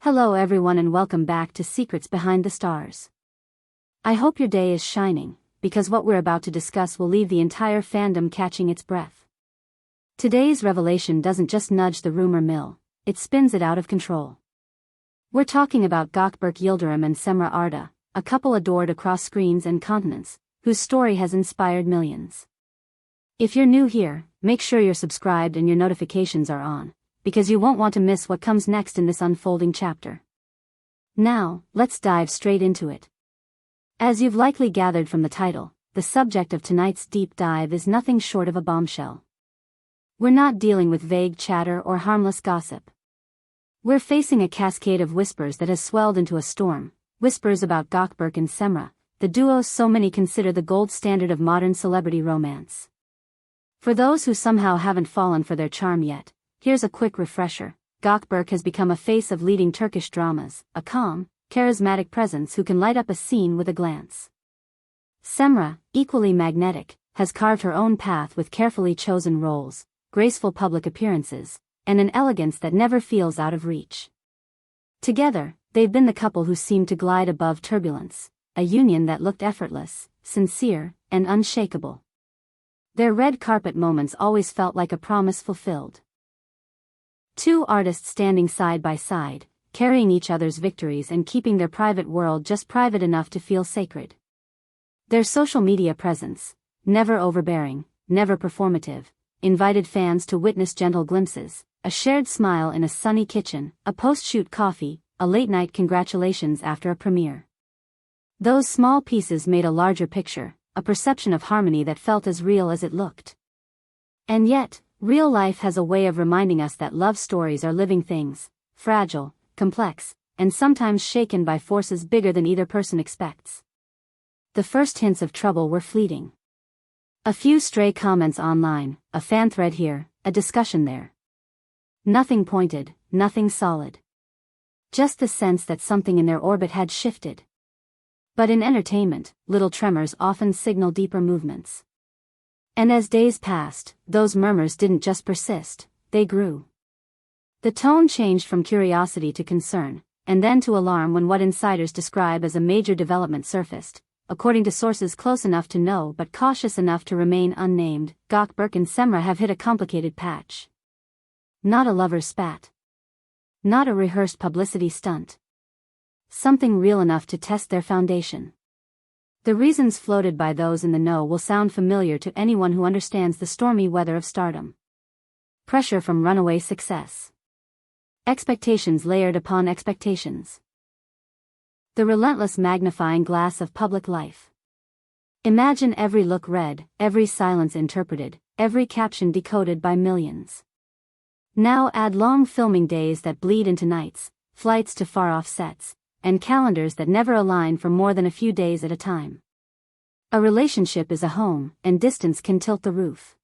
Hello everyone and welcome back to Secrets Behind the Stars. I hope your day is shining, because what we're about to discuss will leave the entire fandom catching its breath. Today's revelation doesn't just nudge the rumor mill, it spins it out of control. We're talking about Gökberk Yildirim and Cemre Arda, a couple adored across screens and continents, whose story has inspired millions. If you're new here, make sure you're subscribed and your notifications are on, because you won't want to miss what comes next in this unfolding chapter. Now, let's dive straight into it. As you've likely gathered from the title, the subject of tonight's deep dive is nothing short of a bombshell. We're not dealing with vague chatter or harmless gossip. We're facing a cascade of whispers that has swelled into a storm, whispers about Gökberk and Cemre, the duo so many consider the gold standard of modern celebrity romance. For those who somehow haven't fallen for their charm yet, here's a quick refresher. Gökberk has become a face of leading Turkish dramas, a calm, charismatic presence who can light up a scene with a glance. Cemre, equally magnetic, has carved her own path with carefully chosen roles, graceful public appearances, and an elegance that never feels out of reach. Together, they've been the couple who seemed to glide above turbulence, a union that looked effortless, sincere, and unshakable. Their red carpet moments always felt like a promise fulfilled. Two artists standing side by side, carrying each other's victories and keeping their private world just private enough to feel sacred. Their social media presence, never overbearing, never performative, invited fans to witness gentle glimpses, a shared smile in a sunny kitchen, a post-shoot coffee, a late-night congratulations after a premiere. Those small pieces made a larger picture, a perception of harmony that felt as real as it looked. And yet, real life has a way of reminding us that love stories are living things, fragile, complex, and sometimes shaken by forces bigger than either person expects. The first hints of trouble were fleeting. A few stray comments online, a fan thread here, a discussion there. Nothing pointed, nothing solid. Just the sense that something in their orbit had shifted. But in entertainment, little tremors often signal deeper movements. And as days passed, those murmurs didn't just persist, they grew. The tone changed from curiosity to concern, and then to alarm when what insiders describe as a major development surfaced, according to sources close enough to know but cautious enough to remain unnamed. Gökberk and Cemre have hit a complicated patch. Not a lover's spat. Not a rehearsed publicity stunt. Something real enough to test their foundation. The reasons floated by those in the know will sound familiar to anyone who understands the stormy weather of stardom. Pressure from runaway success. Expectations layered upon expectations. The relentless magnifying glass of public life. Imagine every look read, every silence interpreted, every caption decoded by millions. Now add long filming days that bleed into nights, flights to far-off sets, and calendars that never align for more than a few days at a time. A relationship is a home, and distance can tilt the roof.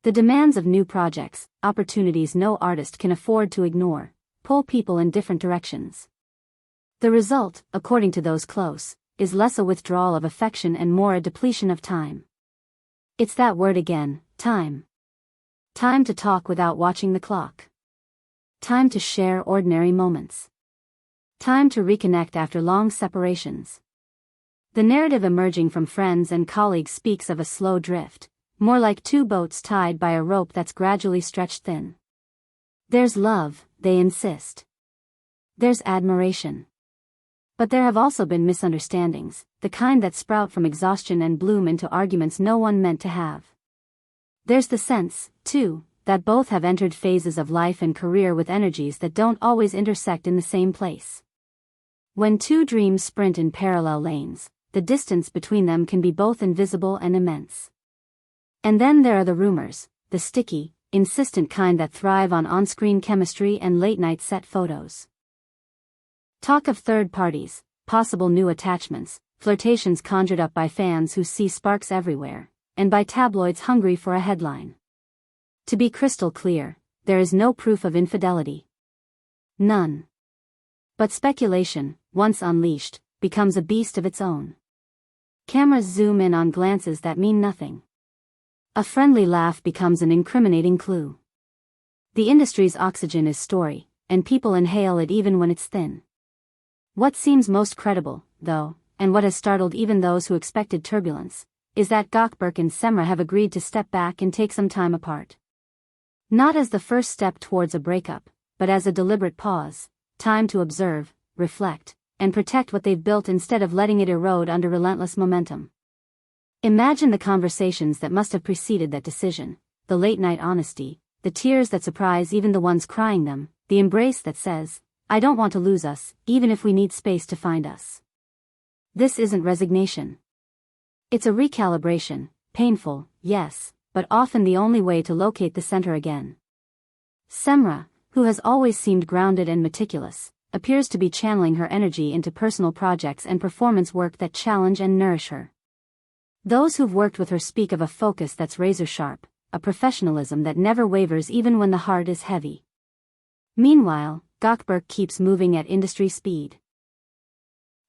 The demands of new projects, opportunities no artist can afford to ignore, pull people in different directions. The result, according to those close, is less a withdrawal of affection and more a depletion of time. It's that word again, time. Time to talk without watching the clock. Time to share ordinary moments. Time to reconnect after long separations. The narrative emerging from friends and colleagues speaks of a slow drift, more like two boats tied by a rope that's gradually stretched thin. There's love, they insist. There's admiration. But there have also been misunderstandings, the kind that sprout from exhaustion and bloom into arguments no one meant to have. There's the sense, too, that both have entered phases of life and career with energies that don't always intersect in the same place. When two dreams sprint in parallel lanes, the distance between them can be both invisible and immense. And then there are the rumors, the sticky, insistent kind that thrive on on-screen chemistry and late-night set photos. Talk of third parties, possible new attachments, flirtations conjured up by fans who see sparks everywhere, and by tabloids hungry for a headline. To be crystal clear, there is no proof of infidelity. None. But speculation, once unleashed, becomes a beast of its own. Cameras zoom in on glances that mean nothing. A friendly laugh becomes an incriminating clue. The industry's oxygen is story, and people inhale it even when it's thin. What seems most credible, though, and what has startled even those who expected turbulence, is that Gökberk and Cemre have agreed to step back and take some time apart. Not as the first step towards a breakup, but as a deliberate pause, time to observe, reflect, and protect what they've built instead of letting it erode under relentless momentum. Imagine the conversations that must have preceded that decision, the late-night honesty, the tears that surprise even the ones crying them, the embrace that says, "I don't want to lose us, even if we need space to find us." This isn't resignation. It's a recalibration, painful, yes, but often the only way to locate the center again. Cemre, who has always seemed grounded and meticulous, appears to be channeling her energy into personal projects and performance work that challenge and nourish her. Those who've worked with her speak of a focus that's razor-sharp, a professionalism that never wavers even when the heart is heavy. Meanwhile, Gökberk keeps moving at industry speed.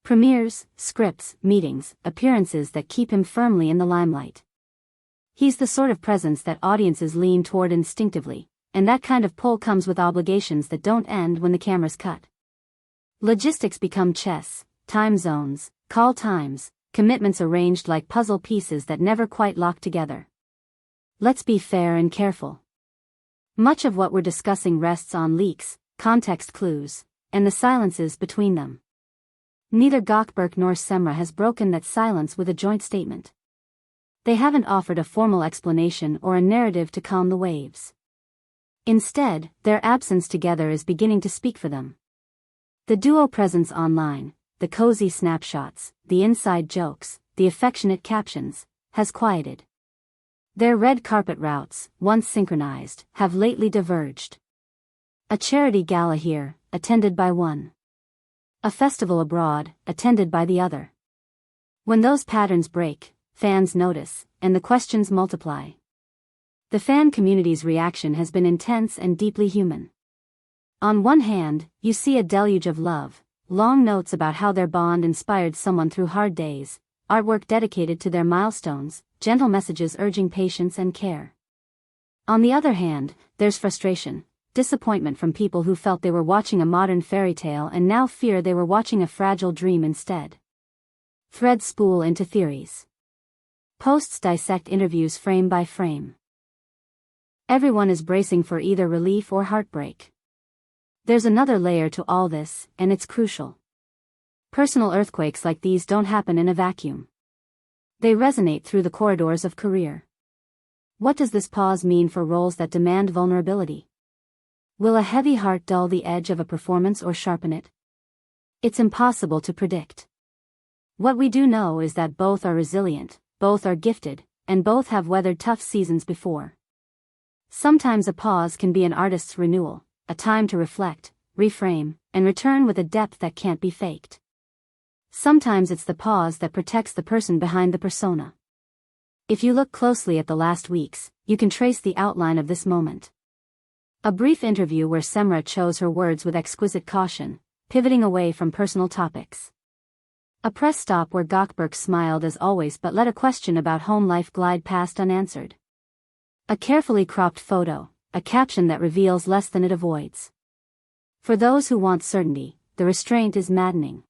Premieres, scripts, meetings, appearances that keep him firmly in the limelight. He's the sort of presence that audiences lean toward instinctively, and that kind of pull comes with obligations that don't end when the camera's cut. Logistics become chess, time zones, call times, commitments arranged like puzzle pieces that never quite lock together. Let's be fair and careful. Much of what we're discussing rests on leaks, context clues, and the silences between them. Neither Gökberk nor Cemre has broken that silence with a joint statement. They haven't offered a formal explanation or a narrative to calm the waves. Instead, their absence together is beginning to speak for them. The duo presence online, the cozy snapshots, the inside jokes, the affectionate captions, has quieted. Their red carpet routes, once synchronized, have lately diverged. A charity gala here, attended by one. A festival abroad, attended by the other. When those patterns break, fans notice, and the questions multiply. The fan community's reaction has been intense and deeply human. On one hand, you see a deluge of love, long notes about how their bond inspired someone through hard days, artwork dedicated to their milestones, gentle messages urging patience and care. On the other hand, there's frustration, disappointment from people who felt they were watching a modern fairy tale and now fear they were watching a fragile dream instead. Threads spool into theories. Posts dissect interviews frame by frame. Everyone is bracing for either relief or heartbreak. There's another layer to all this, and it's crucial. Personal earthquakes like these don't happen in a vacuum. They resonate through the corridors of career. What does this pause mean for roles that demand vulnerability? Will a heavy heart dull the edge of a performance or sharpen it? It's impossible to predict. What we do know is that both are resilient, both are gifted, and both have weathered tough seasons before. Sometimes a pause can be an artist's renewal, a time to reflect, reframe, and return with a depth that can't be faked. Sometimes it's the pause that protects the person behind the persona. If you look closely at the last weeks, you can trace the outline of this moment. A brief interview where Cemre chose her words with exquisite caution, pivoting away from personal topics. A press stop where Gökberk smiled as always but let a question about home life glide past unanswered. A carefully cropped photo, a caption that reveals less than it avoids. For those who want certainty, the restraint is maddening.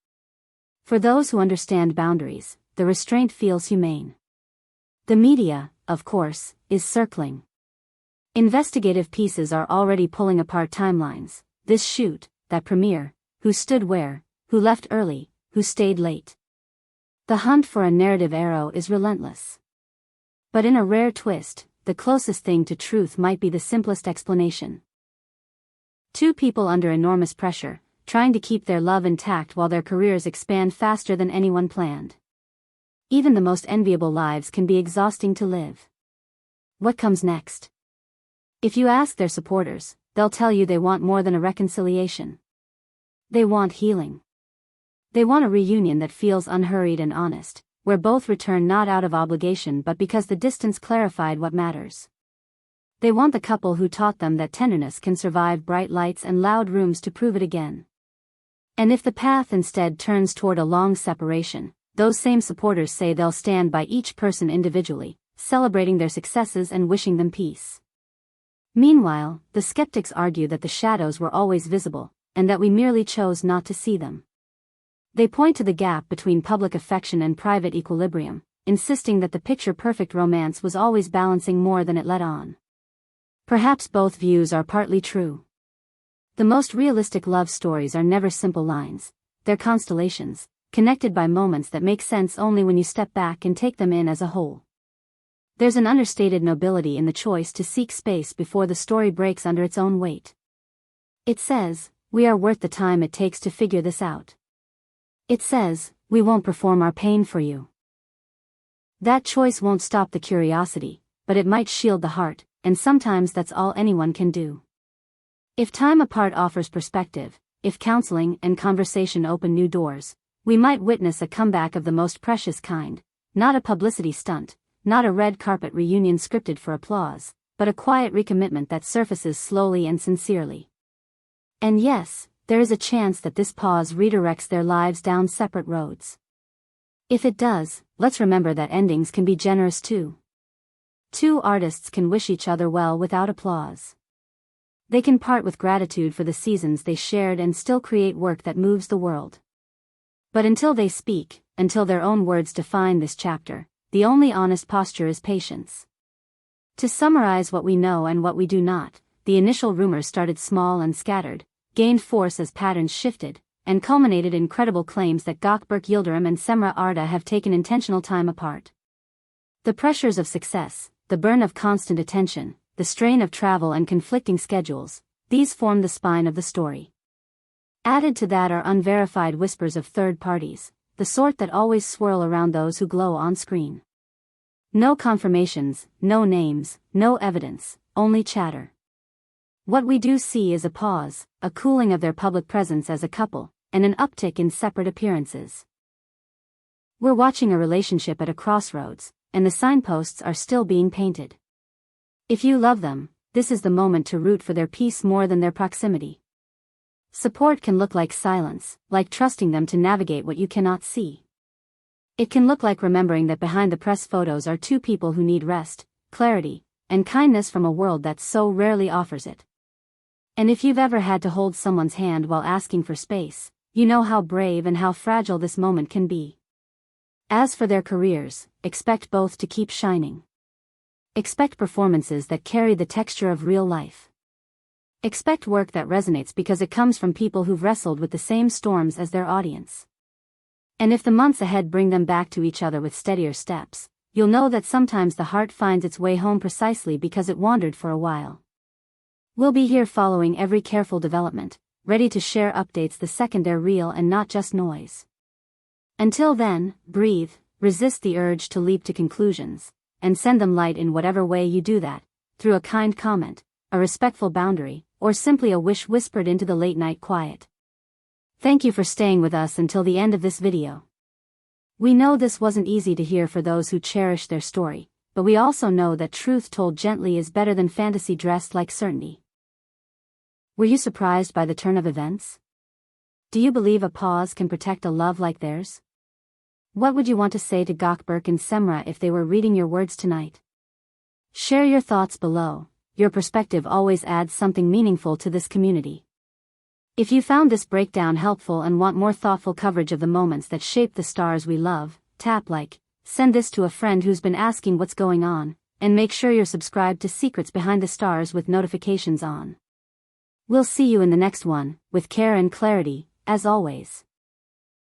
For those who understand boundaries, the restraint feels humane. The media, of course, is circling. Investigative pieces are already pulling apart timelines, this shoot, that premiere, who stood where, who left early, who stayed late. The hunt for a narrative arrow is relentless. But in a rare twist, the closest thing to truth might be the simplest explanation. Two people under enormous pressure, trying to keep their love intact while their careers expand faster than anyone planned. Even the most enviable lives can be exhausting to live. What comes next? If you ask their supporters, they'll tell you they want more than a reconciliation. They want healing. They want a reunion that feels unhurried and honest, where both return not out of obligation but because the distance clarified what matters. They want the couple who taught them that tenderness can survive bright lights and loud rooms to prove it again. And if the path instead turns toward a long separation, those same supporters say they'll stand by each person individually, celebrating their successes and wishing them peace. Meanwhile, the skeptics argue that the shadows were always visible, and that we merely chose not to see them. They point to the gap between public affection and private equilibrium, insisting that the picture-perfect romance was always balancing more than it let on. Perhaps both views are partly true. The most realistic love stories are never simple lines, they're constellations, connected by moments that make sense only when you step back and take them in as a whole. There's an understated nobility in the choice to seek space before the story breaks under its own weight. It says, we are worth the time it takes to figure this out. It says, we won't perform our pain for you. That choice won't stop the curiosity, but it might shield the heart, and sometimes that's all anyone can do. If time apart offers perspective, if counseling and conversation open new doors, we might witness a comeback of the most precious kind, not a publicity stunt, not a red carpet reunion scripted for applause, but a quiet recommitment that surfaces slowly and sincerely. And yes, there is a chance that this pause redirects their lives down separate roads. If it does, let's remember that endings can be generous too. Two artists can wish each other well without applause. They can part with gratitude for the seasons they shared and still create work that moves the world. But until they speak, until their own words define this chapter, the only honest posture is patience. To summarize what we know and what we do not, the initial rumors started small and scattered, gained force as patterns shifted, and culminated in credible claims that Gökberk Yildirim and Cemre Arda have taken intentional time apart. The pressures of success, the burn of constant attention, the strain of travel and conflicting schedules, these form the spine of the story. Added to that are unverified whispers of third parties, the sort that always swirl around those who glow on screen. No confirmations, no names, no evidence, only chatter. What we do see is a pause, a cooling of their public presence as a couple, and an uptick in separate appearances. We're watching a relationship at a crossroads, and the signposts are still being painted. If you love them, this is the moment to root for their peace more than their proximity. Support can look like silence, like trusting them to navigate what you cannot see. It can look like remembering that behind the press photos are two people who need rest, clarity, and kindness from a world that so rarely offers it. And if you've ever had to hold someone's hand while asking for space, you know how brave and how fragile this moment can be. As for their careers, expect both to keep shining. Expect performances that carry the texture of real life. Expect work that resonates because it comes from people who've wrestled with the same storms as their audience. And if the months ahead bring them back to each other with steadier steps, you'll know that sometimes the heart finds its way home precisely because it wandered for a while. We'll be here following every careful development, ready to share updates the second they're real and not just noise. Until then, breathe, resist the urge to leap to conclusions, and send them light in whatever way you do that, through a kind comment, a respectful boundary, or simply a wish whispered into the late-night quiet. Thank you for staying with us until the end of this video. We know this wasn't easy to hear for those who cherish their story, but we also know that truth told gently is better than fantasy dressed like certainty. Were you surprised by the turn of events? Do you believe a pause can protect a love like theirs? What would you want to say to Gökberk and Cemre if they were reading your words tonight? Share your thoughts below. Your perspective always adds something meaningful to this community. If you found this breakdown helpful and want more thoughtful coverage of the moments that shape the stars we love, tap like, send this to a friend who's been asking what's going on, and make sure you're subscribed to Secrets Behind the Stars with notifications on. We'll see you in the next one, with care and clarity, as always.